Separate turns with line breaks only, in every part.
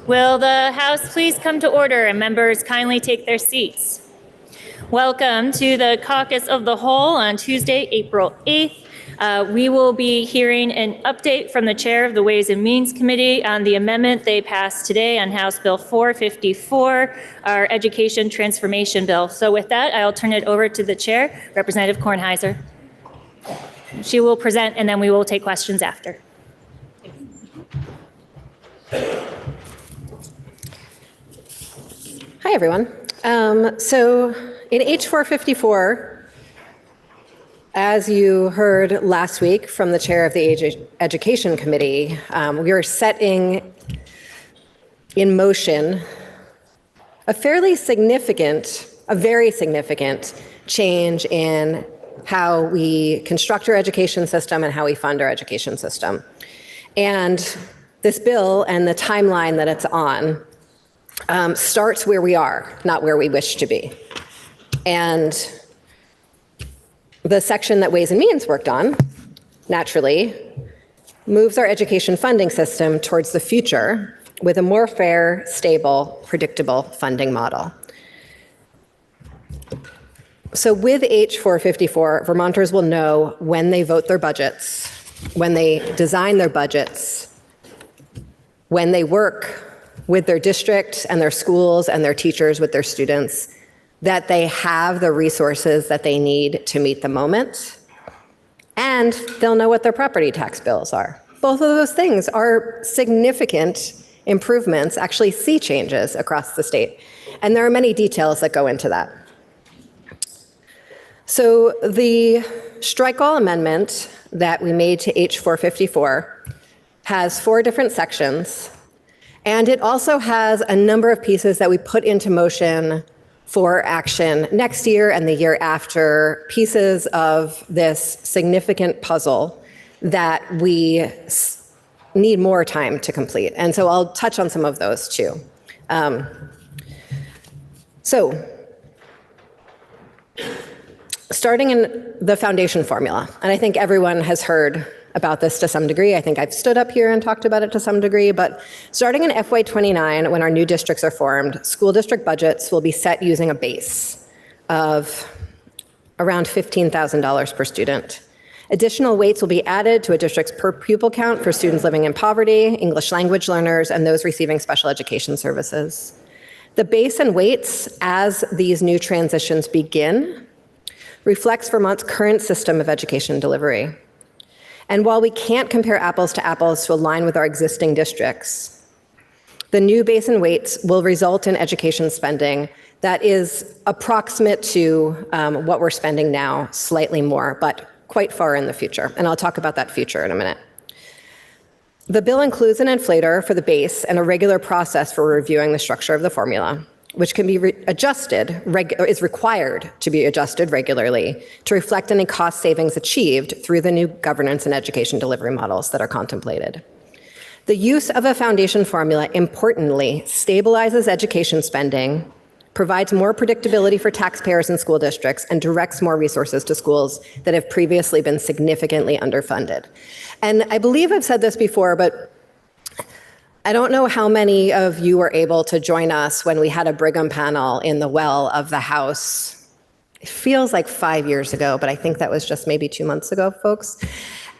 Will the House please come to order and members kindly take their seats? Welcome to the Caucus of the Whole on Tuesday, April 8th. We will be hearing an update from the chair of the Ways and Means Committee on the amendment they passed today on House Bill 454, our Education Transformation Bill. So with that, I'll turn it over to the chair, Representative Kornheiser. She will present and then we will take questions after.
Hi, everyone. So in H454, as you heard last week from the chair of the Education Committee, we are setting in motion a very significant change in how we construct our education system and how we fund our education system. And this bill and the timeline that it's on starts where we are, not where we wish to be. And the section that Ways and Means worked on, naturally, moves our education funding system towards the future with a more fair, stable, predictable funding model. So with H454, Vermonters will know when they vote their budgets, when they design their budgets, when they work with their district and their schools and their teachers with their students, that they have the resources that they need to meet the moment, and they'll know what their property tax bills are. Both of those things are significant improvements, actually sea changes across the state. And there are many details that go into that. So the strike all amendment that we made to H454 has 4 different sections. And it also has a number of pieces that we put into motion for action next year and the year after, pieces of this significant puzzle that we need more time to complete. And so I'll touch on some of those too. Starting in the foundation formula, and I think everyone has heard about this to some degree. I think I've stood up here and talked about it to some degree, but starting in FY29, when our new districts are formed, school district budgets will be set using a base of around $15,000 per student. Additional weights will be added to a district's per pupil count for students living in poverty, English language learners, and those receiving special education services. The base and weights, as these new transitions begin, reflects Vermont's current system of education delivery. And while we can't compare apples to apples to align with our existing districts, the new base and weights will result in education spending that is approximate to what we're spending now, slightly more, but quite far in the future. And I'll talk about that future in a minute. The bill includes an inflator for the base and a regular process for reviewing the structure of the formula, which can be is required to be adjusted regularly to reflect any cost savings achieved through the new governance and education delivery models that are contemplated. The use of a foundation formula, importantly, stabilizes education spending, provides more predictability for taxpayers and school districts, and directs more resources to schools that have previously been significantly underfunded. And I believe I've said this before, but I don't know how many of you were able to join us when we had a Brigham panel in the well of the House. It feels like 5 years ago, but I think that was just maybe 2 months ago, folks.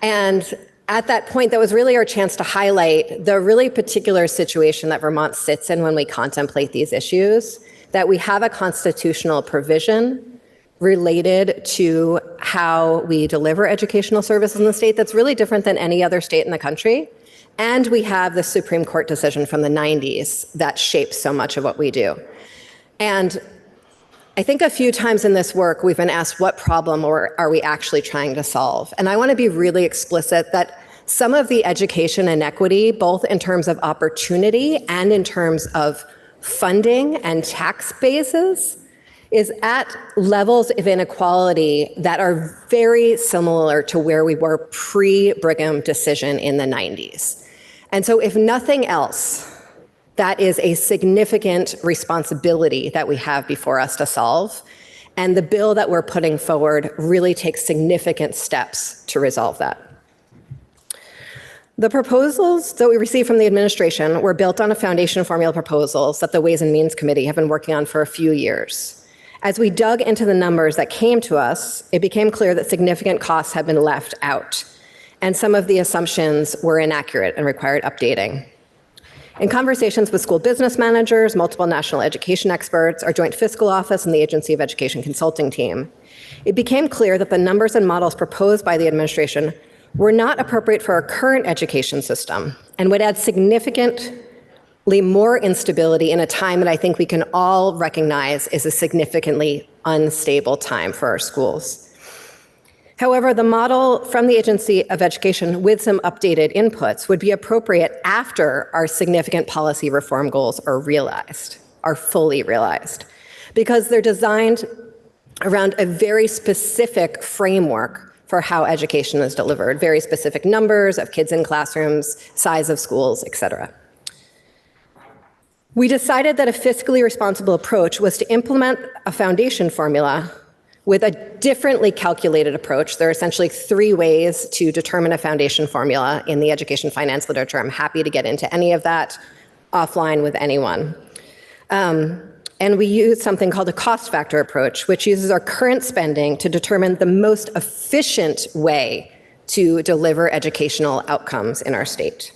And at that point, that was really our chance to highlight the really particular situation that Vermont sits in when we contemplate these issues, that we have a constitutional provision related to how we deliver educational services in the state that's really different than any other state in the country. And we have the Supreme Court decision from the 90s that shapes so much of what we do. And I think a few times in this work, we've been asked what problem are we actually trying to solve? And I want to be really explicit that some of the education inequity, both in terms of opportunity and in terms of funding and tax bases, is at levels of inequality that are very similar to where we were pre-Brigham decision in the 90s. And so if nothing else, that is a significant responsibility that we have before us to solve. And the bill that we're putting forward really takes significant steps to resolve that. The proposals that we received from the administration were built on a foundation formula proposals that the Ways and Means Committee have been working on for a few years. As we dug into the numbers that came to us, it became clear that significant costs had been left out, and some of the assumptions were inaccurate and required updating. In conversations with school business managers, multiple national education experts, our Joint Fiscal Office, and the Agency of Education Consulting Team, it became clear that the numbers and models proposed by the administration were not appropriate for our current education system and would add significantly more instability in a time that I think we can all recognize is a significantly unstable time for our schools. However, the model from the Agency of Education with some updated inputs would be appropriate after our significant policy reform goals are fully realized, because they're designed around a very specific framework for how education is delivered, very specific numbers of kids in classrooms, size of schools, et cetera. We decided that a fiscally responsible approach was to implement a foundation formula with a differently calculated approach. There are essentially 3 ways to determine a foundation formula in the education finance literature. I'm happy to get into any of that offline with anyone. And we use something called a cost factor approach, which uses our current spending to determine the most efficient way to deliver educational outcomes in our state.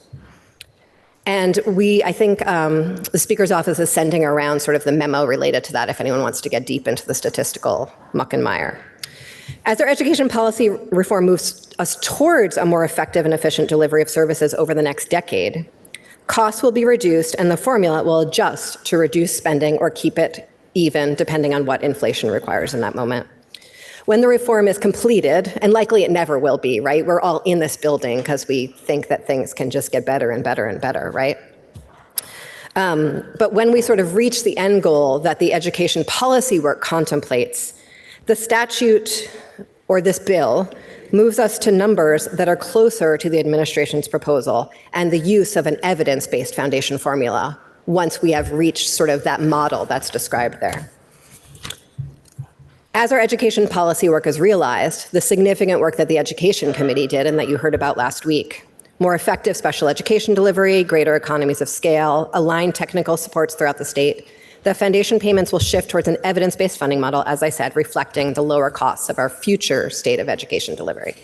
And I think the Speaker's office is sending around sort of the memo related to that if anyone wants to get deep into the statistical muck and mire. As our education policy reform moves us towards a more effective and efficient delivery of services over the next decade, costs will be reduced and the formula will adjust to reduce spending or keep it even, depending on what inflation requires in that moment. When the reform is completed, and likely it never will be, right? We're all in this building because we think that things can just get better and better and better, right? But when we sort of reach the end goal that the education policy work contemplates, the statute or this bill moves us to numbers that are closer to the administration's proposal and the use of an evidence-based foundation formula once we have reached sort of that model that's described there. As our education policy work is realized, the significant work that the Education Committee did and that you heard about last week, more effective special education delivery, greater economies of scale, aligned technical supports throughout the state, the foundation payments will shift towards an evidence-based funding model, as I said, reflecting the lower costs of our future state of education delivery.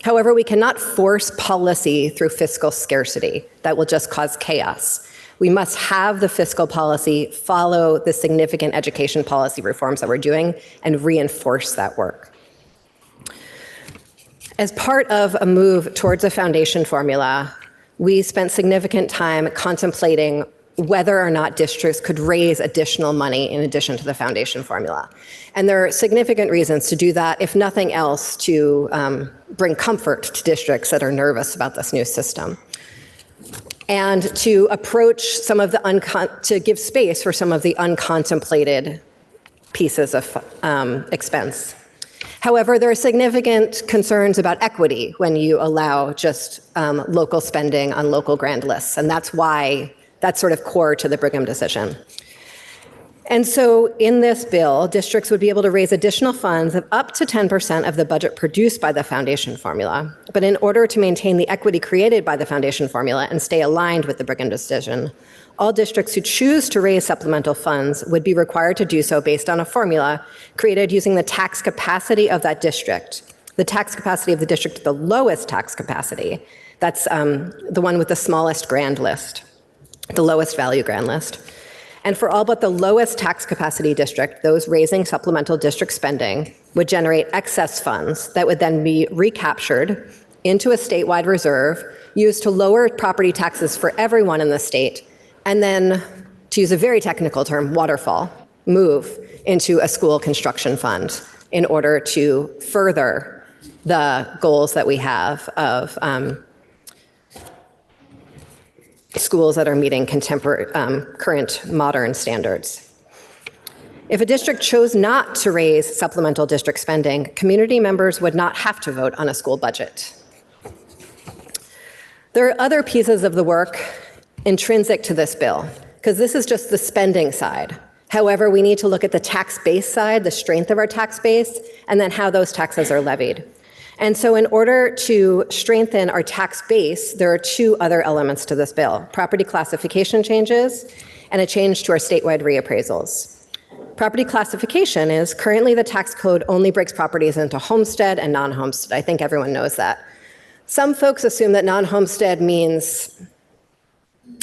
However, we cannot force policy through fiscal scarcity. That will just cause chaos. We must have the fiscal policy follow the significant education policy reforms that we're doing and reinforce that work. As part of a move towards a foundation formula, we spent significant time contemplating whether or not districts could raise additional money in addition to the foundation formula. And there are significant reasons to do that, if nothing else, to bring comfort to districts that are nervous about this new system. And to approach some of the, to give space for some of the uncontemplated pieces of expense. However, there are significant concerns about equity when you allow just local spending on local grand lists, and that's why that's sort of core to the Brigham decision. And so in this bill, districts would be able to raise additional funds of up to 10% of the budget produced by the foundation formula. But in order to maintain the equity created by the foundation formula and stay aligned with the Brigham decision, all districts who choose to raise supplemental funds would be required to do so based on a formula created using the tax capacity of that district. The tax capacity of the district with the lowest tax capacity. That's the one with the smallest grand list, the lowest value grand list. And for all but the lowest tax capacity district, those raising supplemental district spending would generate excess funds that would then be recaptured into a statewide reserve used to lower property taxes for everyone in the state, and then, to use a very technical term, waterfall, move into a school construction fund in order to further the goals that we have of schools that are meeting contemporary, current modern standards. If a district chose not to raise supplemental district spending, community members would not have to vote on a school budget. There are other pieces of the work intrinsic to this bill, because this is just the spending side. However, we need to look at the tax base side, the strength of our tax base, and then how those taxes are levied. And so in order to strengthen our tax base, there are two other elements to this bill: property classification changes and a change to our statewide reappraisals. Property classification is currently the tax code only breaks properties into homestead and non-homestead. I think everyone knows that. Some folks assume that non-homestead means,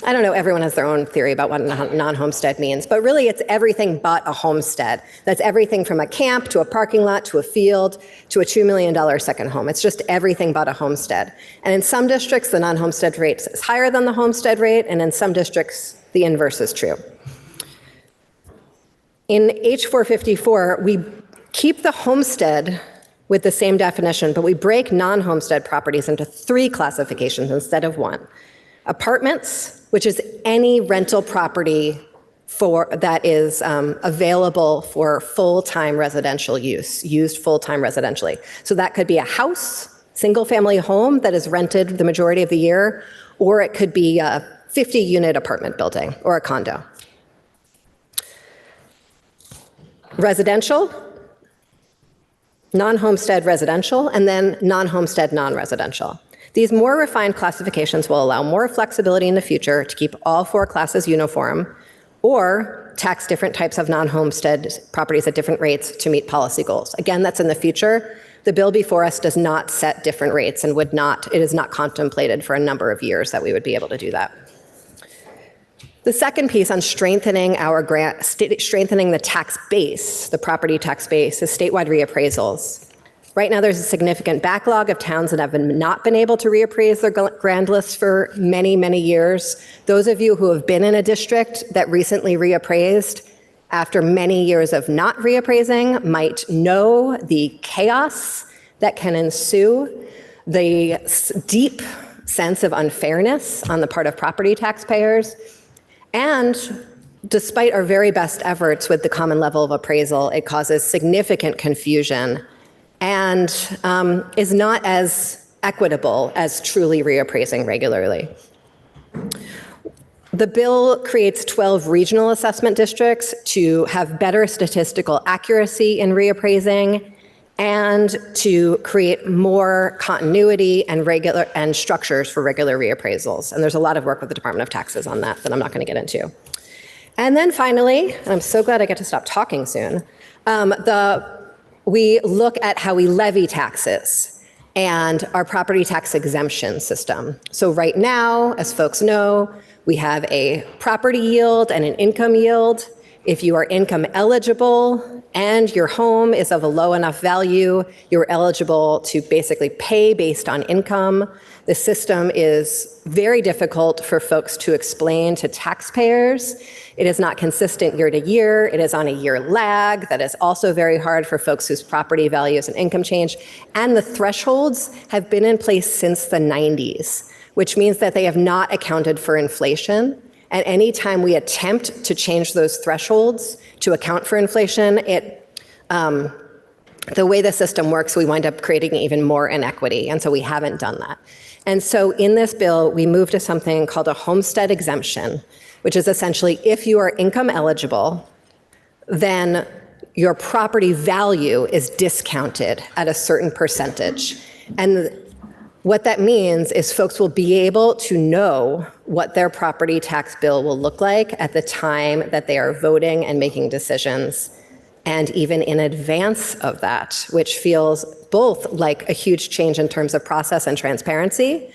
I don't know, everyone has their own theory about what non-homestead means, but really it's everything but a homestead. That's everything from a camp to a parking lot to a field to a $2 million second home. It's just everything but a homestead. And in some districts, the non-homestead rate is higher than the homestead rate, and in some districts, the inverse is true. In H454, we keep the homestead with the same definition, but we break non-homestead properties into three classifications instead of one. Apartments, which is any rental property that is available for full-time residential use, used full-time residentially. So that could be a house, single-family home that is rented the majority of the year, or it could be a 50-unit apartment building or a condo. Residential, non-homestead residential, and then non-homestead non-residential. These more refined classifications will allow more flexibility in the future to keep all four classes uniform or tax different types of non-homestead properties at different rates to meet policy goals. Again, that's in the future. The bill before us does not set different rates and it is not contemplated for a number of years that we would be able to do that. The second piece on strengthening the tax base, the property tax base, is statewide reappraisals. Right now, there's a significant backlog of towns that have not been able to reappraise their grand lists for many, many years. Those of you who have been in a district that recently reappraised after many years of not reappraising might know the chaos that can ensue, the deep sense of unfairness on the part of property taxpayers. And despite our very best efforts with the common level of appraisal, it causes significant confusion and is not as equitable as truly reappraising regularly. The bill creates 12 regional assessment districts to have better statistical accuracy in reappraising and to create more continuity and structures for regular reappraisals. And there's a lot of work with the Department of Taxes on that I'm not going to get into. And then finally, and I'm so glad I get to stop talking soon, we look at how we levy taxes and our property tax exemption system. So right now, as folks know, we have a property yield and an income yield. If you are income eligible and your home is of a low enough value, you're eligible to basically pay based on income. The system is very difficult for folks to explain to taxpayers. It is not consistent year to year. It is on a year lag. That is also very hard for folks whose property values and income change. And the thresholds have been in place since the 90s, which means that they have not accounted for inflation. And any time we attempt to change those thresholds to account for inflation, the way the system works, we wind up creating even more inequity. And so we haven't done that. And so in this bill, we move to something called a homestead exemption, which is essentially if you are income eligible, then your property value is discounted at a certain percentage. And what that means is folks will be able to know what their property tax bill will look like at the time that they are voting and making decisions, and even in advance of that, which feels both like a huge change in terms of process and transparency,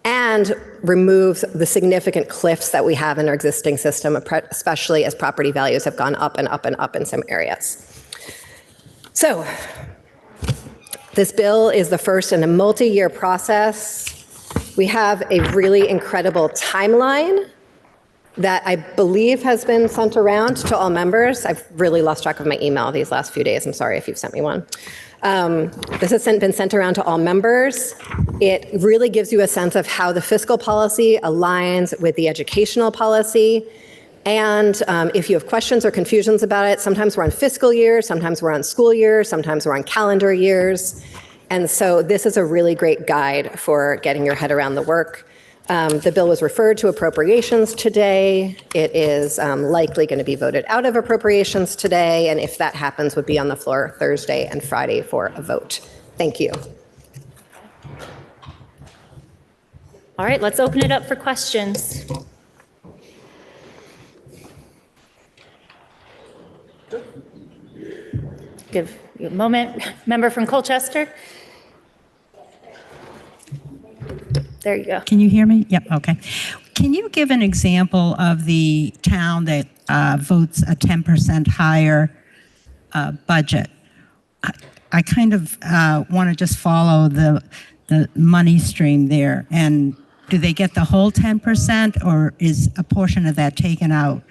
and removes the significant cliffs that we have in our existing system, especially as property values have gone up and up and up in some areas. So, this bill is the first in a multi-year process. We have a really incredible timeline that I believe has been sent around to all members. I've really lost track of my email these last few days. I'm sorry if you've sent me one. This has been sent around to all members. It really gives you a sense of how the fiscal policy aligns with the educational policy. And if you have questions or confusions about it, sometimes we're on fiscal year, sometimes we're on school year, sometimes we're on calendar years. And so this is a really great guide for getting your head around the work. The bill was referred to appropriations today. It is likely going to be voted out of appropriations today. And if that happens, would be on the floor Thursday and Friday for a vote. Thank you.
All right, let's open it up for questions. Give you a moment. Member from Colchester. There you go.
Can you hear me? Yep, okay. Can you give an example of the town that votes a 10% higher budget? I kind of want to just follow the money stream there. And do they get the whole 10% or is a portion of that taken out?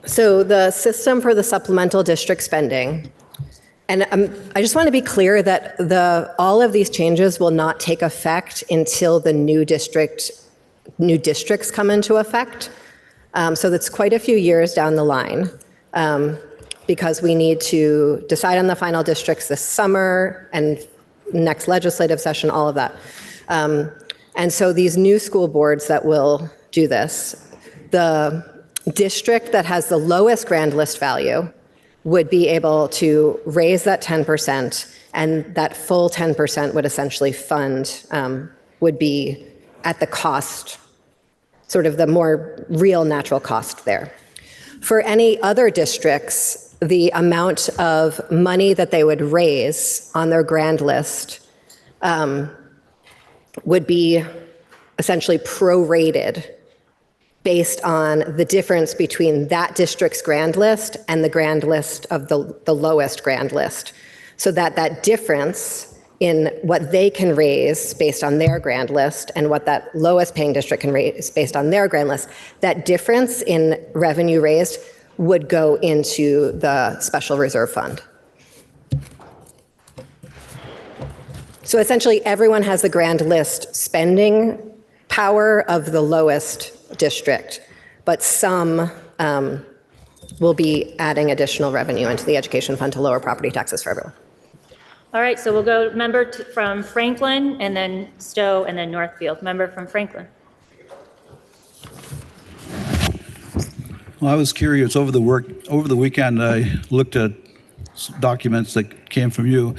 So the system for the supplemental district spending, and I just want to be clear that all of these changes will not take effect until the new districts come into effect. So that's quite a few years down the line, because we need to decide on the final districts this summer and next legislative session, all of that. And so these new school boards that will do this, the district that has the lowest grand list value would be able to raise that 10%, and that full 10% would essentially fund, would be at the cost, sort of the more real natural cost there. For any other districts, the amount of money that they would raise on their grand list would be essentially prorated based on the difference between that district's grand list and the grand list of the lowest grand list. So that difference in what they can raise based on their grand list and what that lowest paying district can raise based on their grand list, that difference in revenue raised would go into the special reserve fund. So essentially everyone has the grand list spending power of the lowest district, but some will be adding additional revenue into the education fund to lower property taxes for everyone.
All right, so we'll go member from Franklin, and then Stowe, and then Northfield. Member from Franklin.
Well, I was curious over the weekend. I looked at documents that came from you.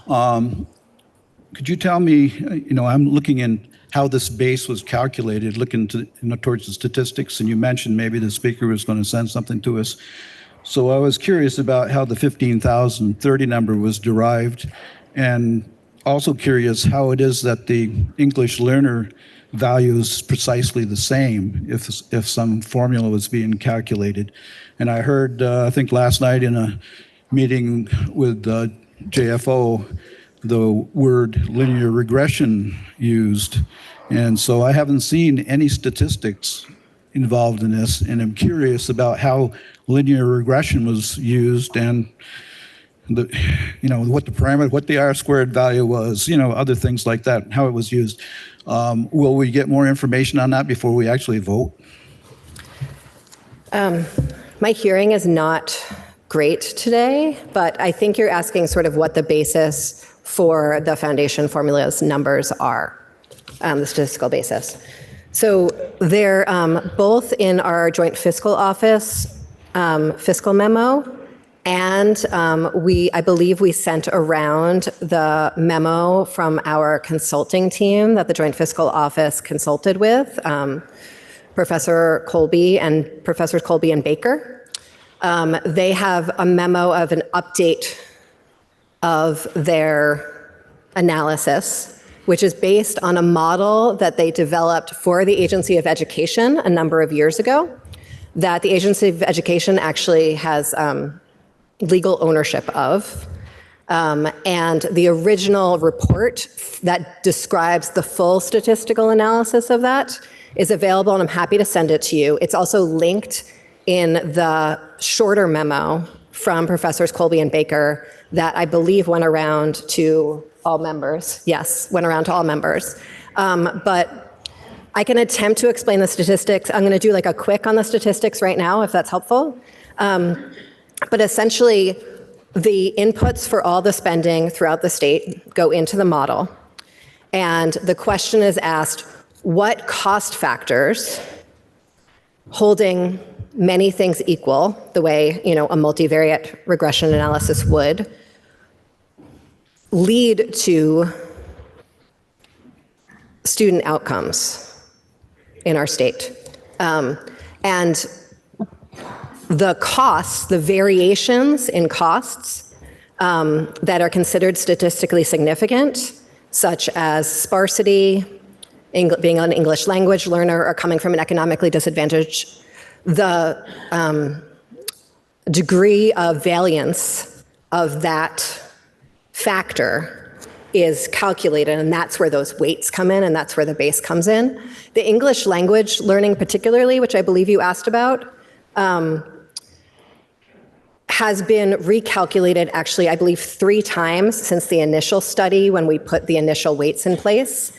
Could you tell me? I'm looking in how this base was calculated, looking towards the statistics, and you mentioned maybe the speaker was going to send something to us. So I was curious about how the 15,030 number was derived, and also curious how it is that the English learner value is precisely the same if some formula was being calculated. And I heard, I think last night in a meeting with JFO, the word linear regression used. And so I haven't seen any statistics involved in this, and I'm curious about how linear regression was used and what the parameter, what the R-squared value was, other things like that, how it was used. Will we get more information on that before we actually vote?
My hearing is not great today, but I think you're asking sort of what the basis for the foundation formula's numbers are, the statistical basis. So they're both in our joint fiscal office fiscal memo, and I believe we sent around the memo from our consulting team that the joint fiscal office consulted with, Professor Colby and Professors Colby and Baker. They have a memo of an update of their analysis, which is based on a model that they developed for the Agency of Education a number of years ago, that the Agency of Education actually has legal ownership of. And the original report that describes the full statistical analysis of that is available, and I'm happy to send it to you. It's also linked in the shorter memo from Professors Colby and Baker that I believe went around to all members. Yes, went around to all members. But I can attempt to explain the statistics. I'm going to do like a quick on the statistics right now, if that's helpful. But essentially, the inputs for all the spending throughout the state go into the model. And the question is asked, what cost factors, holding many things equal, the way a multivariate regression analysis would, lead to student outcomes in our state. And the costs, the variations in costs that are considered statistically significant, such as sparsity, being an English language learner, or coming from an economically disadvantaged, the degree of variance of that factor is calculated, and that's where those weights come in, and that's where the base comes in. The English language learning particularly, which I believe you asked about, has been recalculated actually, I believe, 3 times since the initial study when we put the initial weights in place,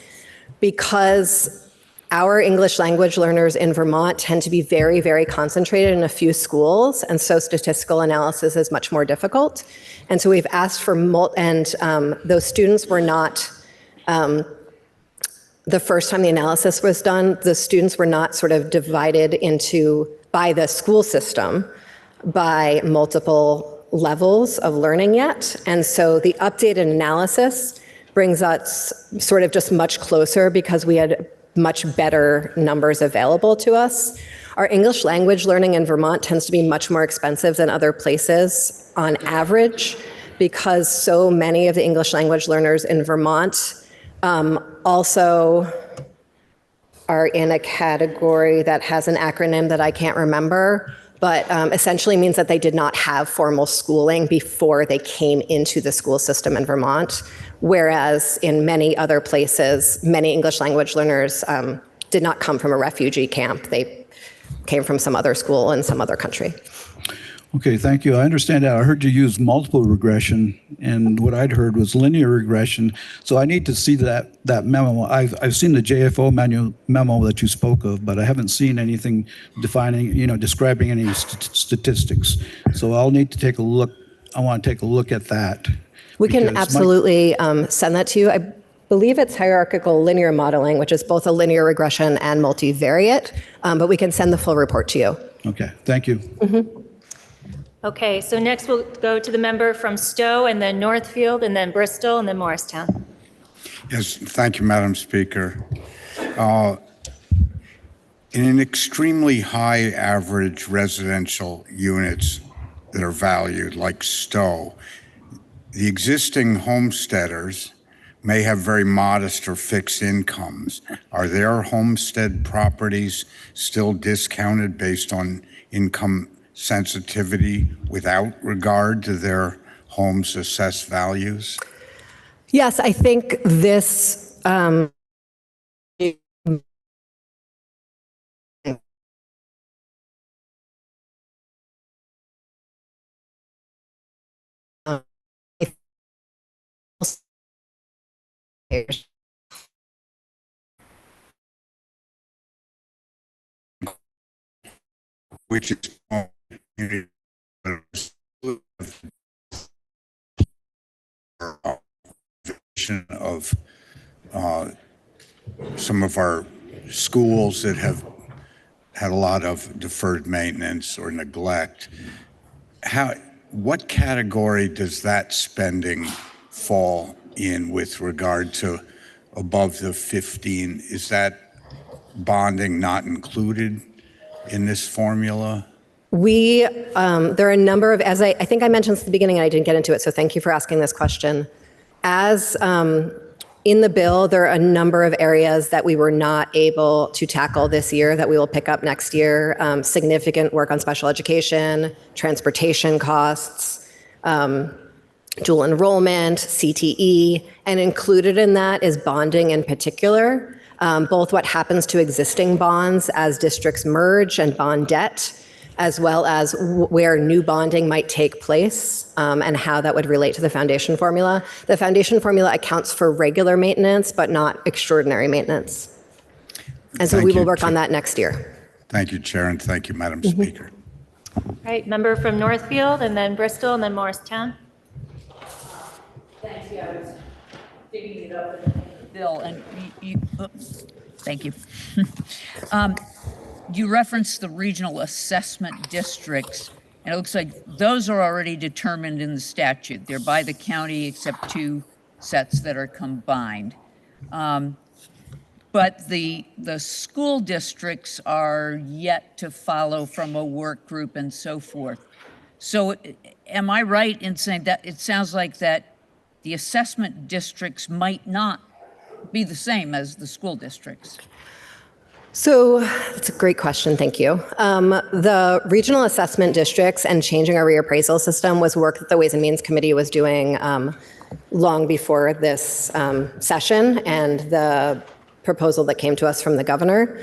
because our English language learners in Vermont tend to be very, very concentrated in a few schools, and so statistical analysis is much more difficult. And so we've asked for, those students were not, the first time the analysis was done, the students were not sort of divided into, by the school system, by multiple levels of learning yet. And so the updated analysis brings us sort of just much closer because we had much better numbers available to us. Our English language learning in Vermont tends to be much more expensive than other places on average, because so many of the English language learners in Vermont also are in a category that has an acronym that I can't remember, but essentially means that they did not have formal schooling before they came into the school system in Vermont, whereas in many other places, many English language learners did not come from a refugee camp. They came from some other school in some other country.
Okay, thank you. I understand that. I heard you use multiple regression, and what I'd heard was linear regression. So I need to see that memo. I've seen the JFO memo that you spoke of, but I haven't seen anything defining, describing any statistics. So I'll need to take a look. I want to take a look at that.
We can absolutely send that to you. I believe it's hierarchical linear modeling, which is both a linear regression and multivariate, but we can send the full report to you.
Okay, thank you.
Mm-hmm.
Okay, so next we'll go to the member from Stowe, and then Northfield, and then Bristol, and then Morristown.
Yes, thank you, Madam Speaker. In an extremely high average residential units that are valued, like Stowe, the existing homesteaders may have very modest or fixed incomes. Are their homestead properties still discounted based on income sensitivity without regard to their home's assessed values?
Yes, I think this
Which is of some of our schools that have had a lot of deferred maintenance or neglect. What category does that spending fall in with regard to above the 15? Is that bonding not included in this formula?
there are a number of, as I think I mentioned at the beginning, and I didn't get into it, so thank you for asking this question. As in the bill, there are a number of areas that we were not able to tackle this year that we will pick up next year. Significant work on special education, transportation costs, dual enrollment, CTE, and included in that is bonding in particular, both what happens to existing bonds as districts merge and bond debt, as well as where new bonding might take place and how that would relate to the foundation formula. The foundation formula accounts for regular maintenance, but not extraordinary maintenance. And so we will work on that next year.
Thank you, Chair, and thank you, Madam Speaker.
All right, member from Northfield, and then Bristol, and then Morristown.
Thank you. I was digging it up in the bill, and oops, thank you. You referenced the regional assessment districts, and it looks like those are already determined in the statute. They're by the county, except 2 sets that are combined. but the school districts are yet to follow from a work group and so forth. So am I right in saying that it sounds like that the assessment districts might not be the same as the school districts?
So that's a great question, thank you. The regional assessment districts and changing our reappraisal system was work that the Ways and Means Committee was doing long before this session and the proposal that came to us from the governor.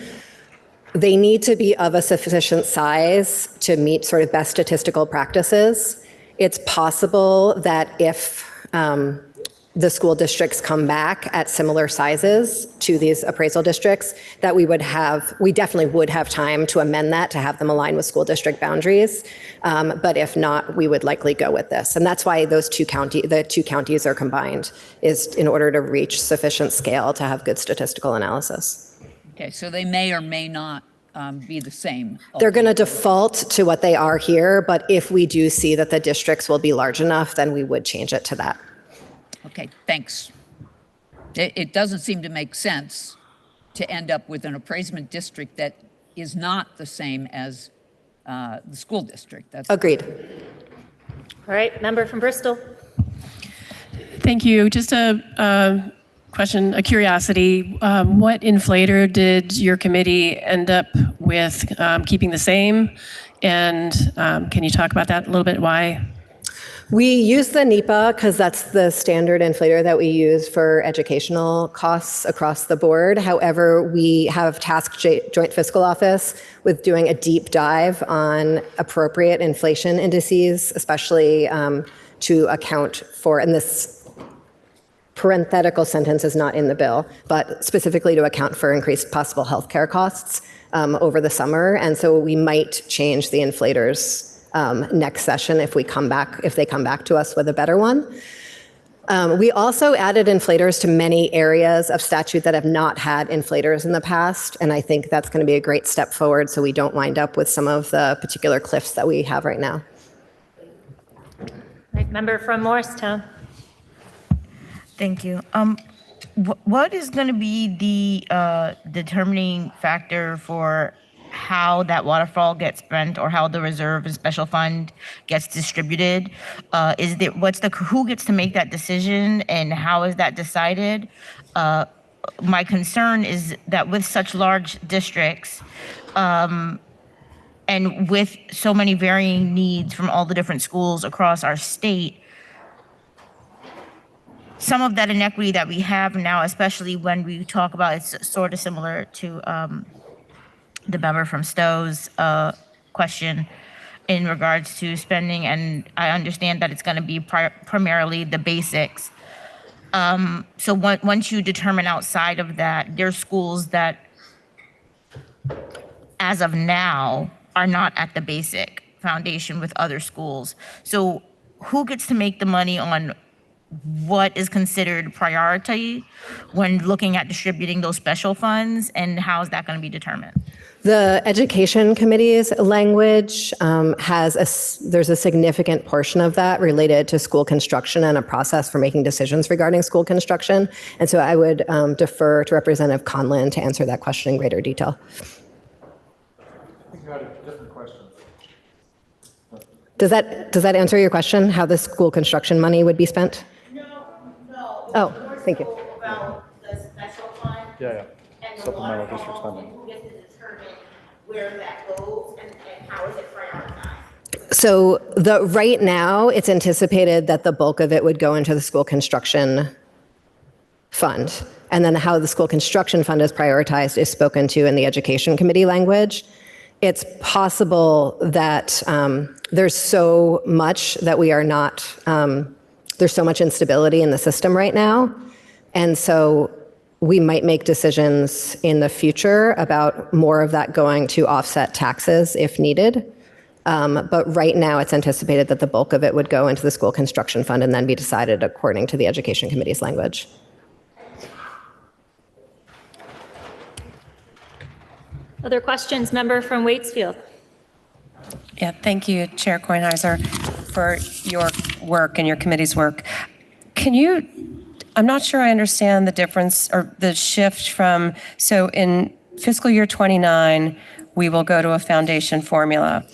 They need to be of a sufficient size to meet sort of best statistical practices. It's possible that if the school districts come back at similar sizes to these appraisal districts, that we definitely would have time to amend that to have them align with school district boundaries. But if not, we would likely go with this. And that's why the two counties are combined, is in order to reach sufficient scale to have good statistical analysis.
Okay, so they may or may not be the same.
They're going to default to what they are here, but if we do see that the districts will be large enough, then we would change it to that.
Okay, thanks. It doesn't seem to make sense to end up with an appraisement district that is not the same as the school district. That's
Agreed.
All right, member from Bristol.
Thank you. Just a question, a curiosity. What inflator did your committee end up with keeping the same? And can you talk about that a little bit? Why?
We use the NEPA because that's the standard inflator that we use for educational costs across the board. However, we have tasked Joint Fiscal Office with doing a deep dive on appropriate inflation indices, especially to account for, and this parenthetical sentence is not in the bill, but specifically to account for increased possible healthcare costs over the summer. And so we might change the inflators next session if they come back to us with a better one. We also added inflators to many areas of statute that have not had inflators in the past, and I think that's going to be a great step forward so we don't wind up with some of the particular cliffs that we have right now.
Right, member from Morristown.
Thank you. What is going to be the determining factor for how that waterfall gets spent, or how the reserve and special fund gets distributed? Who gets to make that decision, and how is that decided? My concern is that with such large districts, and with so many varying needs from all the different schools across our state, some of that inequity that we have now, especially when we talk about, it's sort of similar to the member from Stowe's question in regards to spending, and I understand that it's going to be primarily the basics. So once you determine outside of that, there's schools that, as of now, are not at the basic foundation with other schools. So who gets to make the money on what is considered priority when looking at distributing those special funds, and how is that going to be determined?
The Education Committee's language there's a significant portion of that related to school construction and a process for making decisions regarding school construction. And so I would defer to Representative Conlon to answer that question in greater detail.
I think you had a different question.
Does that answer your question, how the school construction money would be spent?
No.
Oh, thank you.
About the special fund.
Yeah.
And the
Supplemental
waterfall,
district spending.
and who gets to determine where that goes, and how is it prioritized?
So right now, it's anticipated that the bulk of it would go into the school construction fund. And then how the school construction fund is prioritized is spoken to in the Education Committee language. It's possible that there's so much that we are not, there's so much instability in the system right now. And so we might make decisions in the future about more of that going to offset taxes if needed. But right now, it's anticipated that the bulk of it would go into the school construction fund and then be decided according to the Education Committee's language.
Other questions, member from Waitsfield.
Yeah, thank you, Chair Kornheiser, for your work and your committee's work. Can you I'm not sure I understand the difference or the shift from, so in fiscal year 29, we will go to a foundation formula.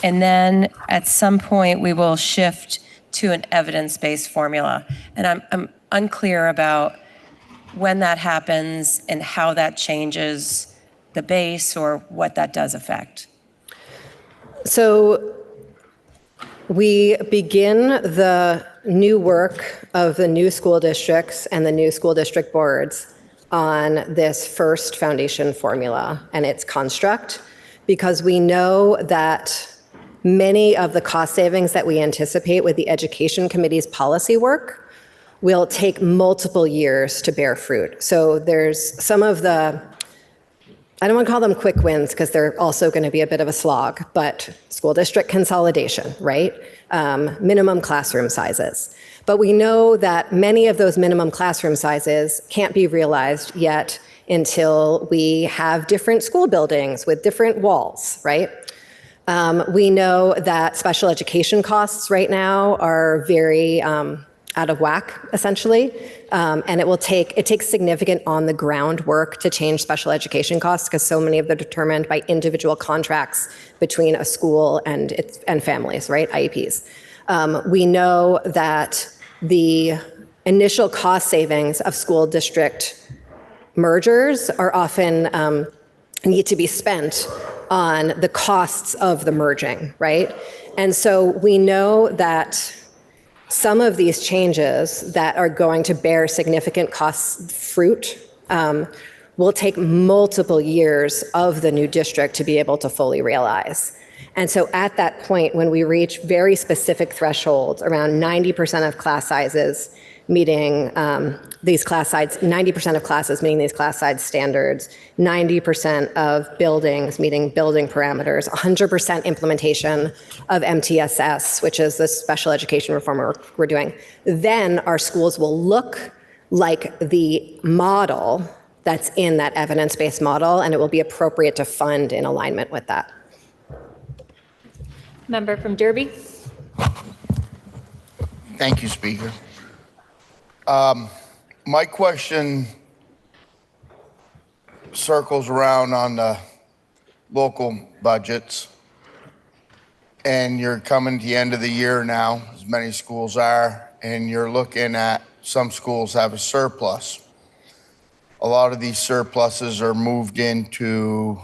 And then at some point, we will shift to an evidence-based formula. And I'm unclear about when that happens and how that changes the base or what that does affect.
So we begin the new work of the new school districts and the new school district boards on this first foundation formula and its construct, because we know that many of the cost savings that we anticipate with the Education Committee's policy work will take multiple years to bear fruit. So there's some of the, I don't want to call them quick wins because they're also going to be a bit of a slog, but school district consolidation, right? Minimum classroom sizes. But we know that many of those minimum classroom sizes can't be realized yet until we have different school buildings with different walls, right? We know that special education costs right now are very out of whack, essentially, and it takes significant on-the-ground work to change special education costs because so many of them are determined by individual contracts between a school and families, right? IEPs. We know that the initial cost savings of school district mergers are often need to be spent on the costs of the merging, right? And so we know that some of these changes that are going to bear significant cost fruit will take multiple years of the new district to be able to fully realize. And so at that point, when we reach very specific thresholds, around 90% of class sizes meeting these class size, 90% of classes meeting these class size standards, 90% of buildings meeting building parameters, 100% implementation of MTSS, which is the special education reform we're doing, then our schools will look like the model that's in that evidence-based model, and it will be appropriate to fund in alignment with that.
Member from Derby.
Thank you, Speaker. My question circles around on the local budgets, and you're coming to the end of the year now, as many schools are, and you're looking at some schools have a surplus. A lot of these surpluses are moved into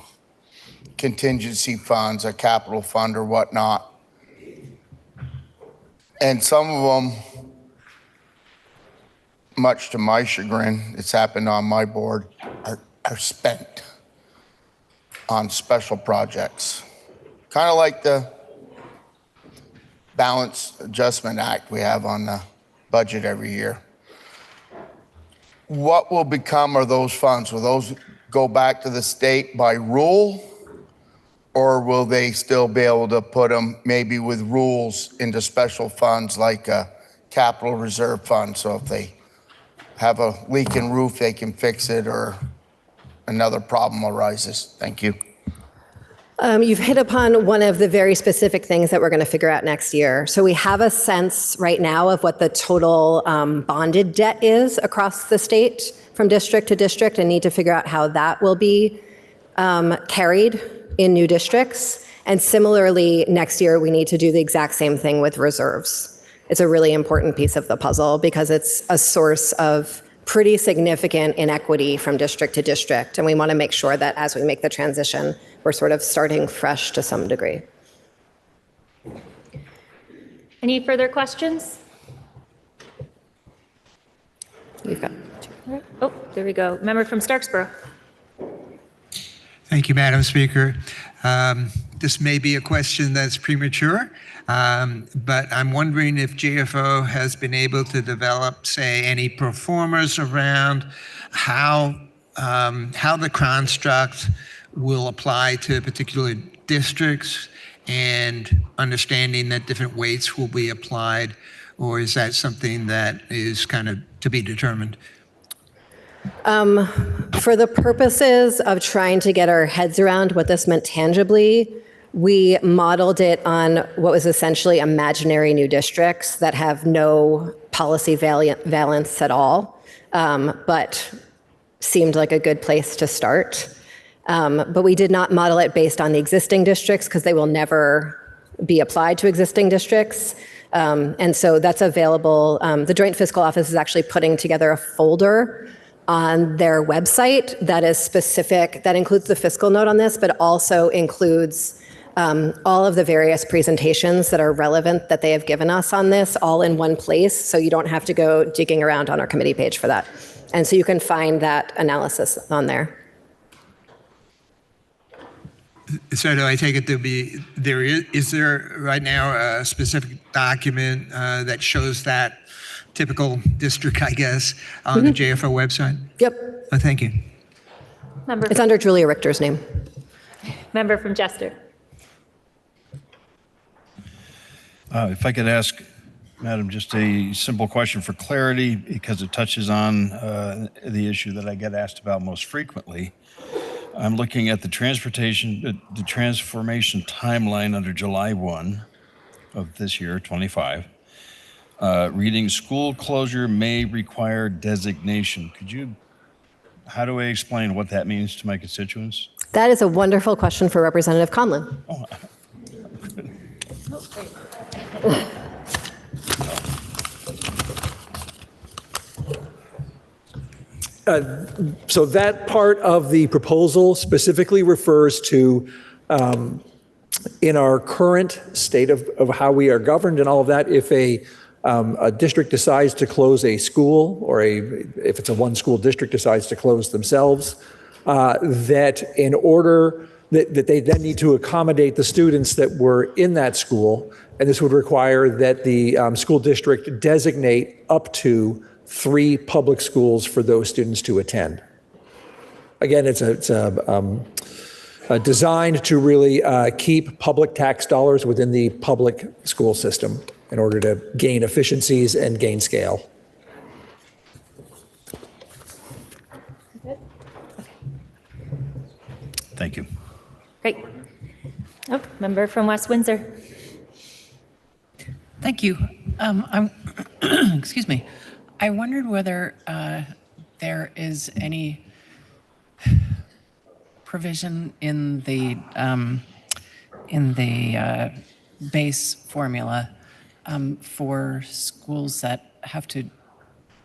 contingency funds, a capital fund or whatnot. And some of them, much to my chagrin, it's happened on my board, are spent on special projects. Kind of like the Balance Adjustment Act we have on the budget every year. What will become of those funds? Will those go back to the state by rule? Or will they still be able to put them maybe with rules into special funds like a capital reserve fund? So if they have a leaking roof, they can fix it or another problem arises. Thank you.
You've hit upon one of the very specific things that we're going to figure out next year. So we have a sense right now of what the total bonded debt is across the state from district to district and need to figure out how that will be carried in new districts. And similarly, next year, we need to do the exact same thing with reserves. It's a really important piece of the puzzle because it's a source of pretty significant inequity from district to district. And we want to make sure that as we make the transition, we're sort of starting fresh to some degree.
Any further questions?
You've got two.
Oh, there we go. Member from Starksboro.
Thank you, Madam Speaker. This may be a question that's premature, but I'm wondering if GFO has been able to develop, say, any performers around how the construct will apply to particular districts and understanding that different weights will be applied, or is that something that is kind of to be determined?
For the purposes of trying to get our heads around what this meant tangibly, we modeled it on what was essentially imaginary new districts that have no policy valence at all. but seemed like a good place to start. But we did not model it based on the existing districts because they will never be applied to existing districts. And so that's available. The Joint Fiscal Office is actually putting together a folder on their website that is specific, that includes the fiscal note on this, but also includes all of the various presentations that are relevant that they have given us on this all in one place. So you don't have to go digging around on our committee page for that. And so you can find that analysis on there.
So do I take it is there right now a specific document that shows that typical district, I guess, on the JFO website?
Yep.
Oh, thank you.
It's under Julia Richter's name.
Member from Chester.
If I could ask, Madam, just a simple question for clarity, because it touches on the issue that I get asked about most frequently. I'm looking at the transformation timeline under July 1 of this year, 25. Reading school closure may require designation. How do I explain what that means to my constituents?
That is a wonderful question for Representative Conlon.
Oh,
So that part of the proposal specifically refers to, in our current state of how we are governed and all of that, if a district decides to close a school, or if it's a one school district decides to close themselves, that in order that they then need to accommodate the students that were in that school, and this would require that the school district designate up to 3 public schools for those students to attend. Again, it's designed to really keep public tax dollars within the public school system in order to gain efficiencies and gain scale.
thank you.
Great. Oh, member from West Windsor.
Thank you. Excuse me. I wondered whether there is any provision in the base formula for schools that have to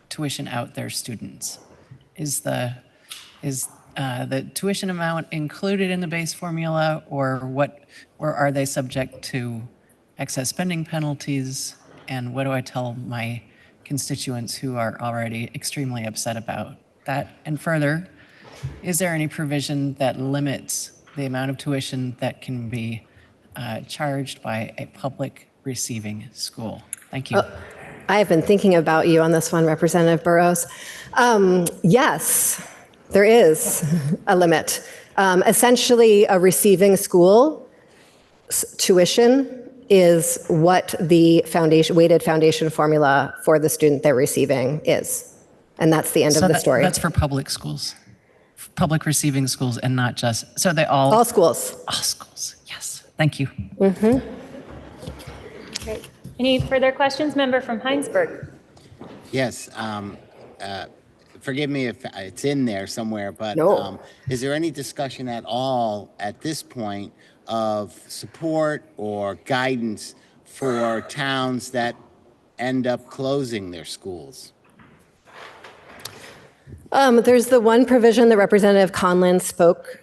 tuition out their students. Is the tuition amount included in the base formula, or are they subject to excess spending penalties? And what do I tell my constituents who are already extremely upset about that? And further, is there any provision that limits the amount of tuition that can be charged by a public receiving school? Thank you.
I have been thinking about you on this one, Representative Burrows. Yes, there is a limit. Essentially, a receiving school tuition is what the weighted foundation formula for the student they're receiving is. And that's the end of the story.
That's for public schools, public receiving schools, and not just, so they all
schools.
All schools, yes. Thank you.
Mm-hmm.
Great. Any further questions? Member from Heinsberg.
Yes. Forgive me if it's in there somewhere, but
no.
Is there any discussion at all at this point of support or guidance for towns that end up closing their schools?
There's the one provision that Representative Conlon spoke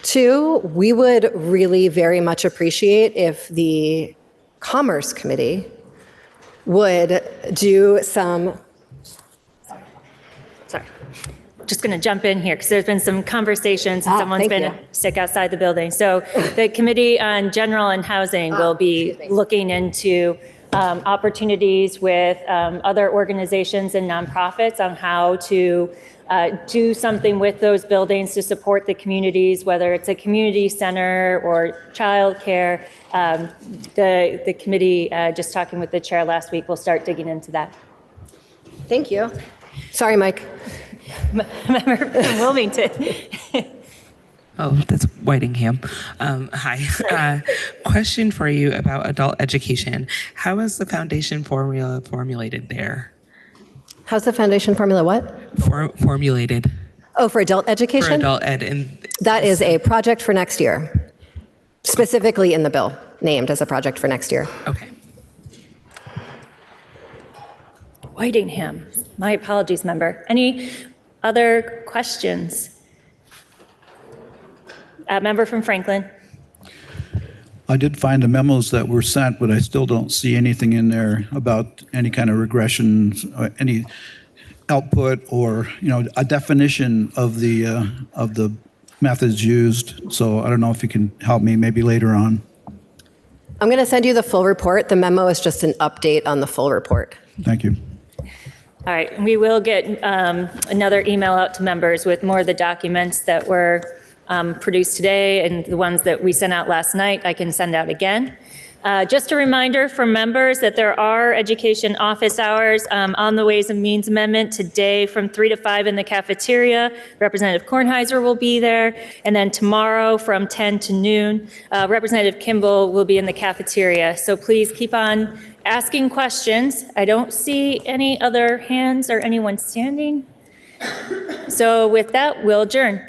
to. We would really very much appreciate if the Commerce Committee would do some.
Sorry. Just going to jump in here because there's been some conversations and someone's been sick outside the building. So the Committee on General and Housing will be looking into opportunities with other organizations and nonprofits on how to do something with those buildings to support the communities, whether it's a community center or childcare. The committee, just talking with the chair last week, will start digging into that.
Thank you. Sorry, Mike.
Member from Wilmington.
Oh, that's Whitingham. Hi. Question for you about adult education. How is the foundation formula formulated there?
How's the foundation formula what?
Formulated
Oh, for adult
for
education?
adult ed, and
That is a project for next year, specifically in the bill, named as a project for next year.
okay.
Whitingham. My apologies, member. Any other questions? Member from Franklin.
I did find the memos that were sent, but I still don't see anything in there about any kind of regressions, or any output, or a definition of the methods used. So I don't know if you can help me maybe later on.
I'm going to send you the full report. The memo is just an update on the full report.
Thank you.
All right, we will get another email out to members with more of the documents that were produced today and the ones that we sent out last night. I can send out again. Just a reminder for members that there are education office hours on the Ways and Means Amendment today from 3 to 5 in the cafeteria. Representative Kornheiser will be there. And then tomorrow from 10 to noon, Representative Kimball will be in the cafeteria. So please keep on asking questions. I don't see any other hands or anyone standing. So with that, we'll adjourn.